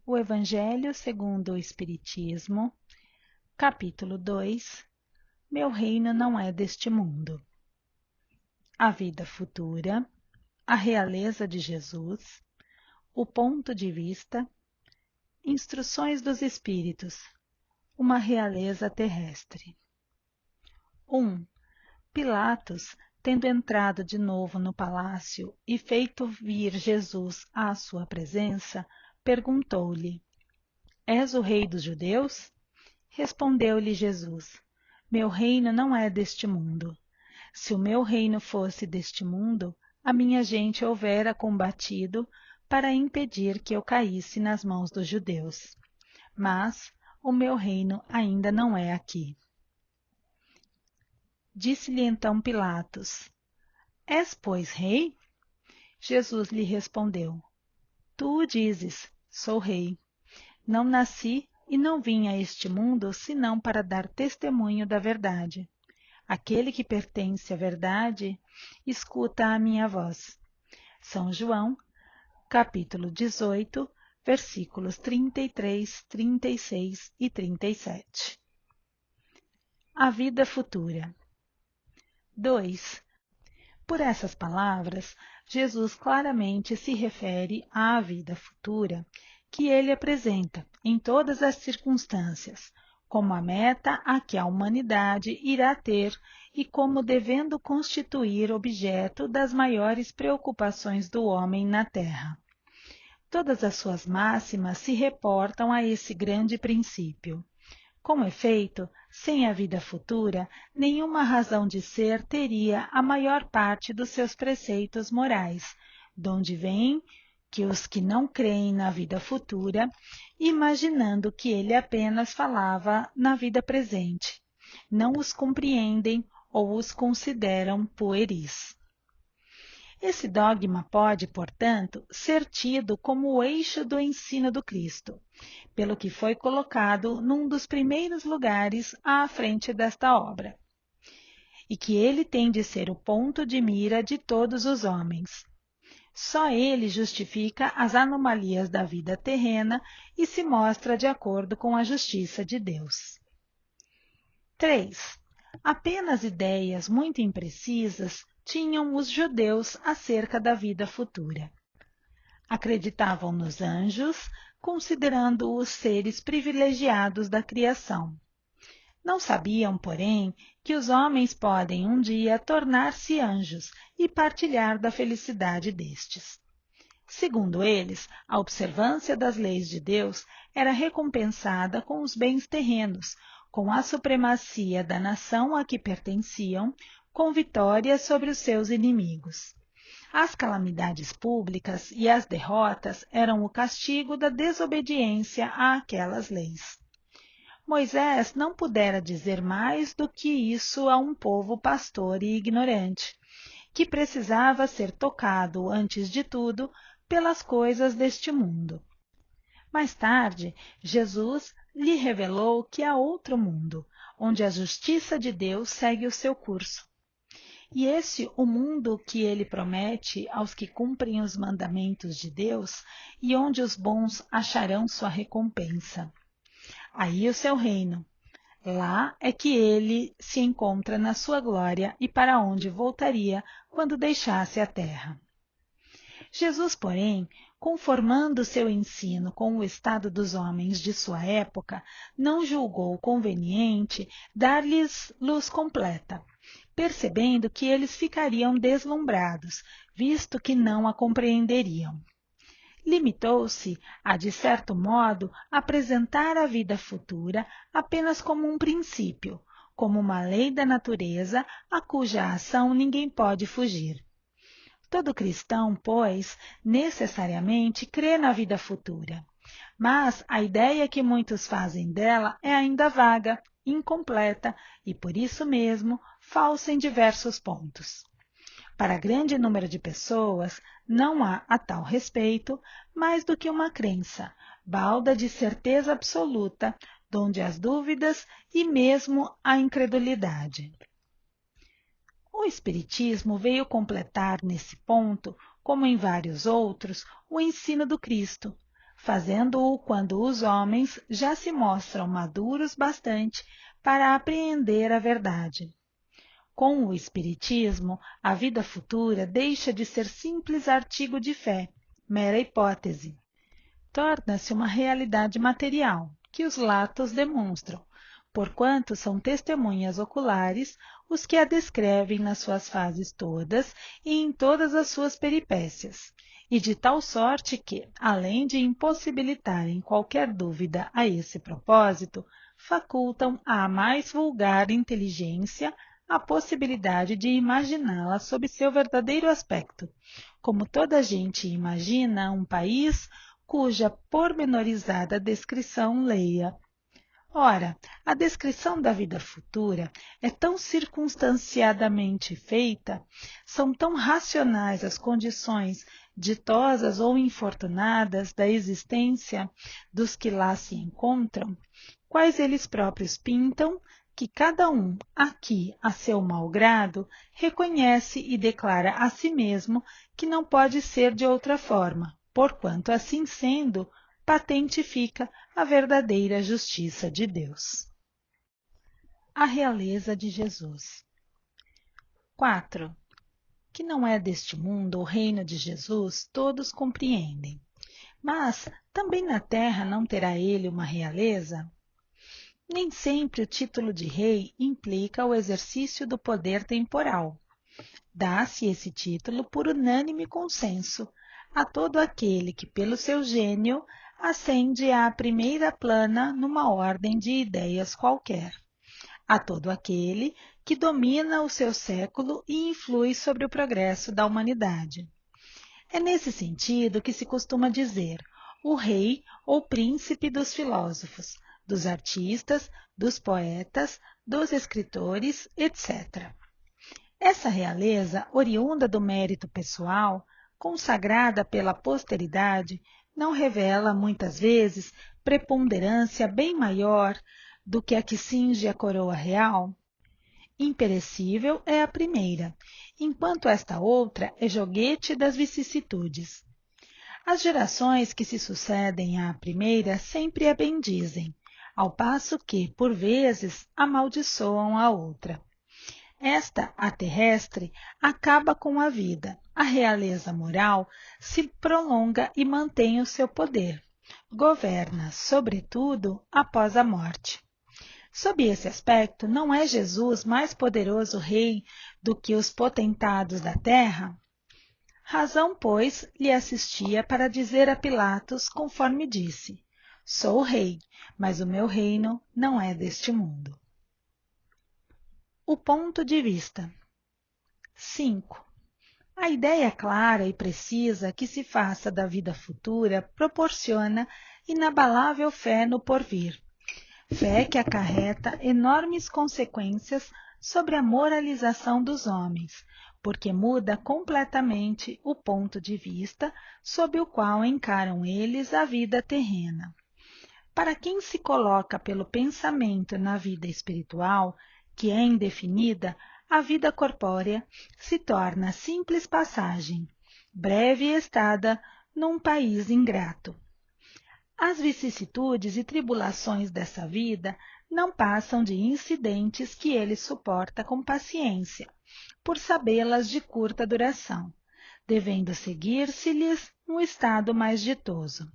O Evangelho segundo o Espiritismo, capítulo 2. Meu reino não é deste mundo. A vida futura, a realeza de Jesus, o ponto de vista, instruções dos Espíritos, uma realeza terrestre. 1. Pilatos, tendo entrado de novo no palácio e feito vir Jesus à sua presença, perguntou-lhe: És o rei dos judeus? Respondeu-lhe Jesus: Meu reino não é deste mundo. Se o meu reino fosse deste mundo, a minha gente houvera combatido para impedir que eu caísse nas mãos dos judeus. Mas o meu reino ainda não é aqui. Disse-lhe então Pilatos: És, pois, rei? Jesus lhe respondeu: Tu o dizes, sou rei. Não nasci e não vim a este mundo senão para dar testemunho da verdade. Aquele que pertence à verdade, escuta a minha voz. São João, capítulo 18, versículos 33, 36 e 37. A vida futura. 2. Por essas palavras, Jesus claramente se refere à vida futura que ele apresenta em todas as circunstâncias, como a meta a que a humanidade irá ter e como devendo constituir objeto das maiores preocupações do homem na Terra. Todas as suas máximas se reportam a esse grande princípio. Com efeito, sem a vida futura, nenhuma razão de ser teria a maior parte dos seus preceitos morais, donde vem que os que não creem na vida futura, imaginando que ele apenas falava na vida presente, não os compreendem ou os consideram pueris. Esse dogma pode, portanto, ser tido como o eixo do ensino do Cristo, pelo que foi colocado num dos primeiros lugares à frente desta obra, e que ele tem de ser o ponto de mira de todos os homens. Só ele justifica as anomalias da vida terrena e se mostra de acordo com a justiça de Deus. 3. Apenas ideias muito imprecisas tinham os judeus acerca da vida futura. Acreditavam nos anjos, considerando-os seres privilegiados da criação. Não sabiam, porém, que os homens podem um dia tornar-se anjos e partilhar da felicidade destes. Segundo eles, a observância das leis de Deus era recompensada com os bens terrenos, com a supremacia da nação a que pertenciam, com vitória sobre os seus inimigos. As calamidades públicas e as derrotas eram o castigo da desobediência àquelas leis. Moisés não pudera dizer mais do que isso a um povo pastor e ignorante, que precisava ser tocado, antes de tudo, pelas coisas deste mundo. Mais tarde, Jesus lhe revelou que há outro mundo, onde a justiça de Deus segue o seu curso. E esse o mundo que ele promete aos que cumprem os mandamentos de Deus e onde os bons acharão sua recompensa. Aí o seu reino. Lá é que ele se encontra na sua glória e para onde voltaria quando deixasse a terra. Jesus, porém, conformando seu ensino com o estado dos homens de sua época, não julgou conveniente dar-lhes luz completa, percebendo que eles ficariam deslumbrados, visto que não a compreenderiam. Limitou-se a, de certo modo, apresentar a vida futura apenas como um princípio, como uma lei da natureza a cuja ação ninguém pode fugir. Todo cristão, pois, necessariamente crê na vida futura, mas a ideia que muitos fazem dela é ainda vaga, incompleta e, por isso mesmo, falsa em diversos pontos. Para grande número de pessoas, não há, a tal respeito, mais do que uma crença, balda de certeza absoluta, donde as dúvidas e mesmo a incredulidade. O Espiritismo veio completar nesse ponto, como em vários outros, o ensino do Cristo, fazendo-o quando os homens já se mostram maduros bastante para apreender a verdade. Com o Espiritismo, a vida futura deixa de ser simples artigo de fé, mera hipótese. Torna-se uma realidade material, que os latos demonstram, porquanto são testemunhas oculares os que a descrevem nas suas fases todas e em todas as suas peripécias, e de tal sorte que, além de impossibilitarem qualquer dúvida a esse propósito, facultam à mais vulgar inteligência a possibilidade de imaginá-la sob seu verdadeiro aspecto, como toda gente imagina um país cuja pormenorizada descrição leia. Ora, a descrição da vida futura é tão circunstanciadamente feita, são tão racionais as condições ditosas ou infortunadas da existência dos que lá se encontram, quais eles próprios pintam, que cada um, aqui a seu mau grado, reconhece e declara a si mesmo que não pode ser de outra forma, porquanto, assim sendo, patente fica a verdadeira justiça de Deus. A realeza de Jesus. 4. Que não é deste mundo o reino de Jesus, todos compreendem. Mas também na terra não terá ele uma realeza? Nem sempre o título de rei implica o exercício do poder temporal. Dá-se esse título por unânime consenso a todo aquele que, pelo seu gênio, ascende à primeira plana numa ordem de ideias qualquer, a todo aquele que domina o seu século e influi sobre o progresso da humanidade. É nesse sentido que se costuma dizer o rei ou príncipe dos filósofos, dos artistas, dos poetas, dos escritores, etc. Essa realeza, oriunda do mérito pessoal, consagrada pela posteridade, não revela, muitas vezes, preponderância bem maior do que a que cinge a coroa real? Imperecível é a primeira, enquanto esta outra é joguete das vicissitudes. As gerações que se sucedem à primeira sempre a bendizem, ao passo que, por vezes, amaldiçoam a outra. Esta, a terrestre, acaba com a vida. A realeza moral se prolonga e mantém o seu poder. Governa, sobretudo, após a morte. Sob esse aspecto, não é Jesus mais poderoso rei do que os potentados da terra? Razão, pois, lhe assistia para dizer a Pilatos, conforme disse: sou rei, mas o meu reino não é deste mundo. O ponto de vista. 5. A ideia clara e precisa que se faça da vida futura proporciona inabalável fé no porvir. Fé que acarreta enormes consequências sobre a moralização dos homens, porque muda completamente o ponto de vista sob o qual encaram eles a vida terrena. Para quem se coloca pelo pensamento na vida espiritual, que é indefinida, a vida corpórea se torna simples passagem, breve estada num país ingrato. As vicissitudes e tribulações dessa vida não passam de incidentes que ele suporta com paciência, por sabê-las de curta duração, devendo seguir-se-lhes um estado mais ditoso.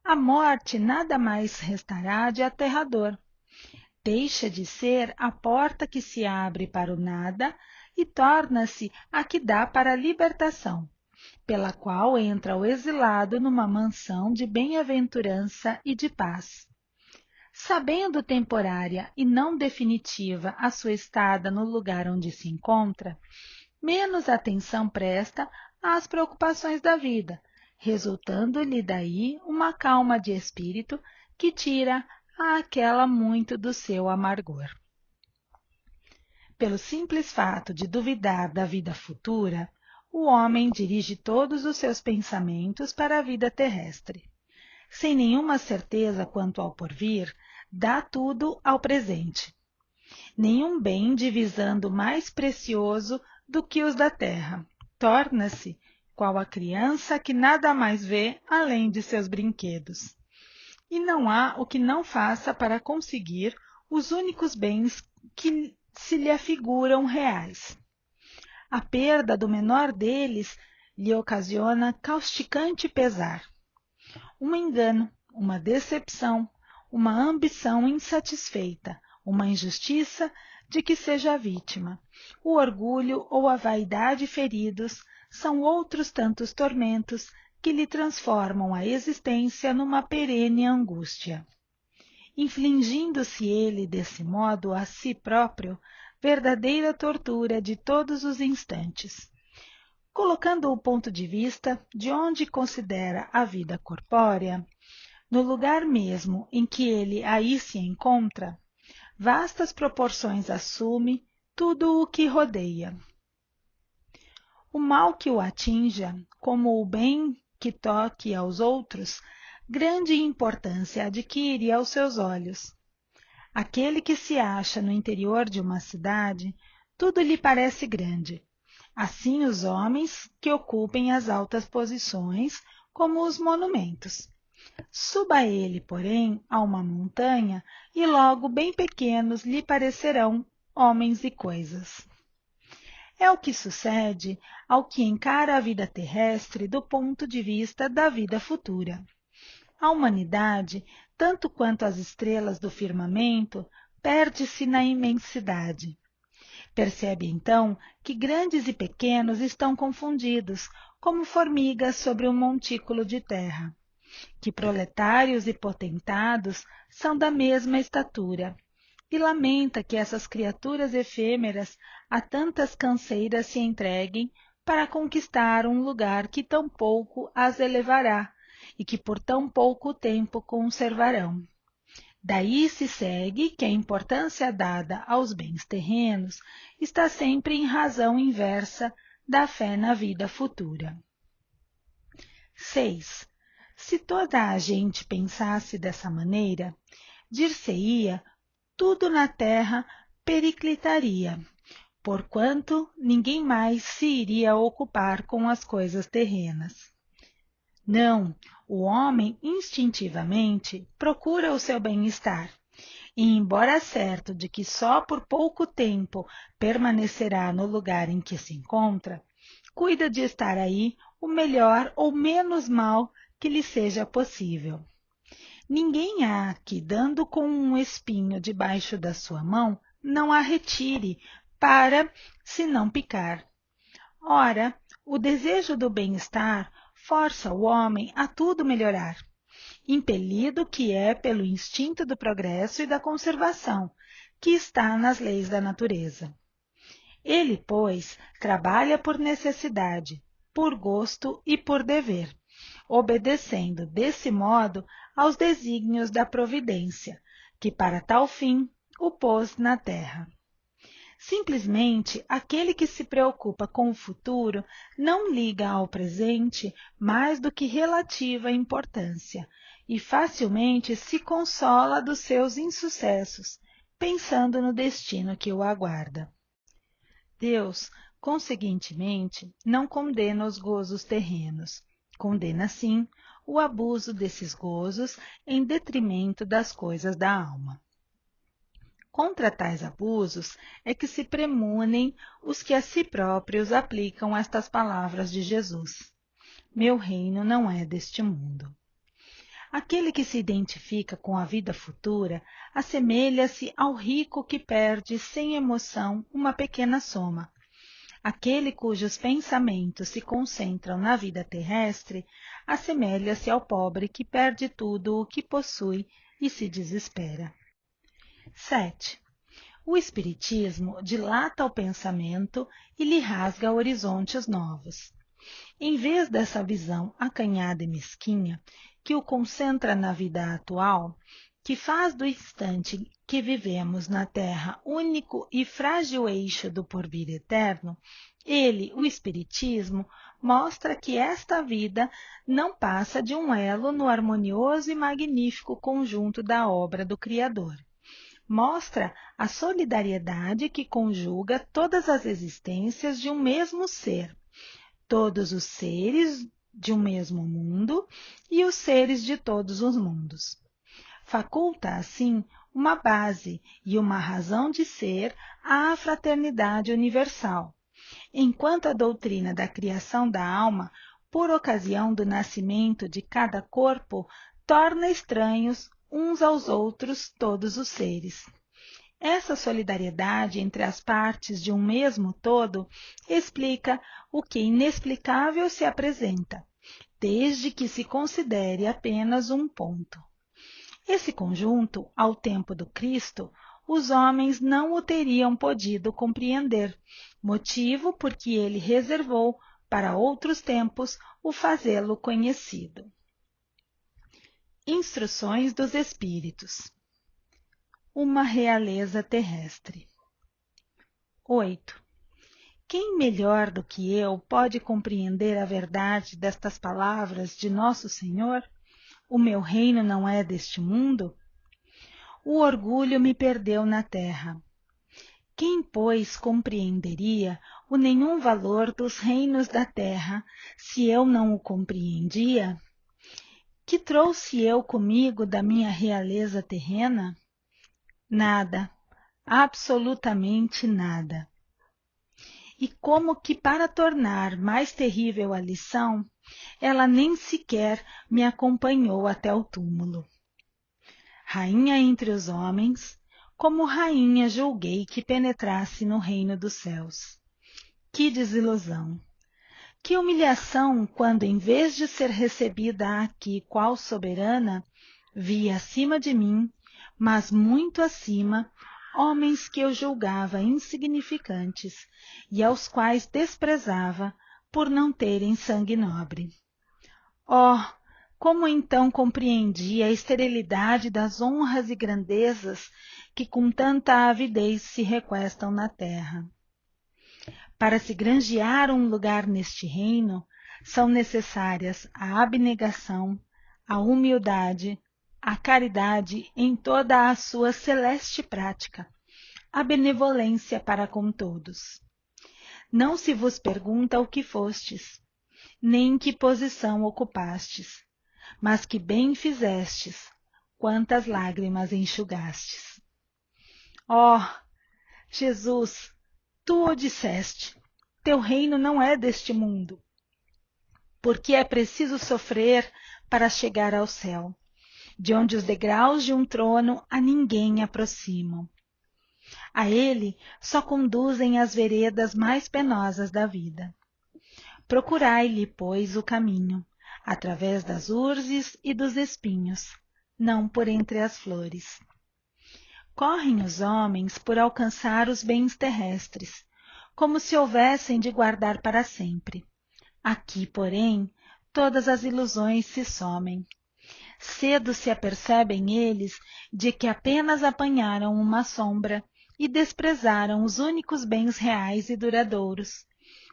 A morte nada mais restará de aterrador. Deixa de ser a porta que se abre para o nada e torna-se a que dá para a libertação, pela qual entra o exilado numa mansão de bem-aventurança e de paz. Sabendo temporária e não definitiva a sua estada no lugar onde se encontra, menos atenção presta às preocupações da vida, resultando-lhe daí uma calma de espírito que tira àquela muito do seu amargor. Pelo simples fato de duvidar da vida futura, o homem dirige todos os seus pensamentos para a vida terrestre. Sem nenhuma certeza quanto ao porvir, dá tudo ao presente. Nenhum bem divisando mais precioso do que os da terra. Torna-se, qual a criança que nada mais vê além de seus brinquedos. E não há o que não faça para conseguir os únicos bens que se lhe afiguram reais. A perda do menor deles lhe ocasiona causticante pesar. Um engano, uma decepção, uma ambição insatisfeita, uma injustiça de que seja vítima. O orgulho ou a vaidade feridos são outros tantos tormentos que lhe transformam a existência numa perene angústia. Infligindo-se ele, desse modo, a si próprio, verdadeira tortura de todos os instantes. Colocando o ponto de vista de onde considera a vida corpórea, no lugar mesmo em que ele aí se encontra, vastas proporções assume tudo o que rodeia. O mal que o atinja, como o bem que toque aos outros, grande importância adquire aos seus olhos. Aquele que se acha no interior de uma cidade, tudo lhe parece grande. Assim os homens que ocupem as altas posições, como os monumentos. Suba ele, porém, a uma montanha, e logo bem pequenos lhe parecerão homens e coisas. É o que sucede ao que encara a vida terrestre do ponto de vista da vida futura. A humanidade, tanto quanto as estrelas do firmamento, perde-se na imensidade. Percebe então que grandes e pequenos estão confundidos, como formigas sobre um montículo de terra, que proletários e potentados são da mesma estatura, e lamenta que essas criaturas efêmeras a tantas canseiras se entreguem para conquistar um lugar que tão pouco as elevará e que por tão pouco tempo conservarão. Daí se segue que a importância dada aos bens terrenos está sempre em razão inversa da fé na vida futura. 6. Se toda a gente pensasse dessa maneira, dir-se-ia, tudo na terra periclitaria, porquanto ninguém mais se iria ocupar com as coisas terrenas. Não, o homem instintivamente procura o seu bem-estar, e embora certo de que só por pouco tempo permanecerá no lugar em que se encontra, cuida de estar aí o melhor ou menos mal que lhe seja possível. Ninguém há que, dando com um espinho debaixo da sua mão, não a retire para se não picar. Ora, o desejo do bem-estar força o homem a tudo melhorar, impelido que é pelo instinto do progresso e da conservação, que está nas leis da natureza. Ele, pois, trabalha por necessidade, por gosto e por dever, obedecendo, desse modo, aos desígnios da providência, que para tal fim o pôs na terra. Simplesmente, aquele que se preocupa com o futuro não liga ao presente mais do que relativa importância e facilmente se consola dos seus insucessos, pensando no destino que o aguarda. Deus, conseguintemente, não condena os gozos terrenos, condena, sim, o abuso desses gozos em detrimento das coisas da alma. Contra tais abusos é que se premunem os que a si próprios aplicam estas palavras de Jesus: meu reino não é deste mundo. Aquele que se identifica com a vida futura assemelha-se ao rico que perde sem emoção uma pequena soma. Aquele cujos pensamentos se concentram na vida terrestre assemelha-se ao pobre que perde tudo o que possui e se desespera. 7. O Espiritismo dilata o pensamento e lhe rasga horizontes novos. Em vez dessa visão acanhada e mesquinha, que o concentra na vida atual, que faz do instante que vivemos na Terra único e frágil eixo do porvir eterno, ele, o Espiritismo, mostra que esta vida não passa de um elo no harmonioso e magnífico conjunto da obra do Criador. Mostra a solidariedade que conjuga todas as existências de um mesmo ser, todos os seres de um mesmo mundo e os seres de todos os mundos. Faculta, assim, uma base e uma razão de ser à fraternidade universal, enquanto a doutrina da criação da alma, por ocasião do nascimento de cada corpo, torna estranhos uns aos outros todos os seres. Essa solidariedade entre as partes de um mesmo todo explica o que inexplicável se apresenta, desde que se considere apenas um ponto. Esse conjunto, ao tempo do Cristo, os homens não o teriam podido compreender, motivo por que ele reservou para outros tempos o fazê-lo conhecido. Instruções dos Espíritos. Uma realeza terrestre. 8. Quem melhor do que eu pode compreender a verdade destas palavras de Nosso Senhor? O meu reino não é deste mundo? O orgulho me perdeu na terra. Quem, pois, compreenderia o nenhum valor dos reinos da terra, se eu não o compreendia? Que trouxe eu comigo da minha realeza terrena? Nada, absolutamente nada. E como que para tornar mais terrível a lição, ela nem sequer me acompanhou até o túmulo. Rainha entre os homens, como rainha julguei que penetrasse no reino dos céus. Que desilusão! Que humilhação quando, em vez de ser recebida aqui qual soberana, vi acima de mim, mas muito acima, homens que eu julgava insignificantes e aos quais desprezava por não terem sangue nobre. Oh, como então compreendi a esterilidade das honras e grandezas que com tanta avidez se requestam na terra. Para se granjear um lugar neste reino, são necessárias a abnegação, a humildade, a caridade em toda a sua celeste prática, a benevolência para com todos. Não se vos pergunta o que fostes, nem que posição ocupastes, mas que bem fizestes, quantas lágrimas enxugastes. Oh, Jesus, tu o disseste, teu reino não é deste mundo, porque é preciso sofrer para chegar ao céu, de onde os degraus de um trono a ninguém aproximam. A ele só conduzem as veredas mais penosas da vida. Procurai-lhe, pois, o caminho, através das urzes e dos espinhos, não por entre as flores. Correm os homens por alcançar os bens terrestres, como se houvessem de guardar para sempre. Aqui, porém, todas as ilusões se somem. Cedo se apercebem eles de que apenas apanharam uma sombra e desprezaram os únicos bens reais e duradouros,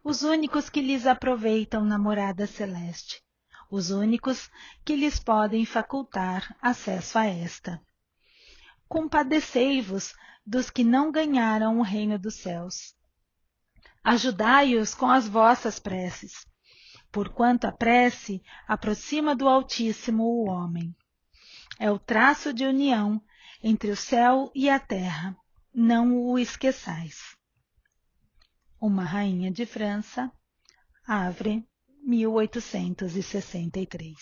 os únicos que lhes aproveitam na morada celeste, os únicos que lhes podem facultar acesso a esta. Compadecei-vos dos que não ganharam o reino dos céus. Ajudai-os com as vossas preces, porquanto a prece aproxima do Altíssimo o homem. É o traço de união entre o céu e a terra, não o esqueçais. Uma Rainha de França, Havre, 1863.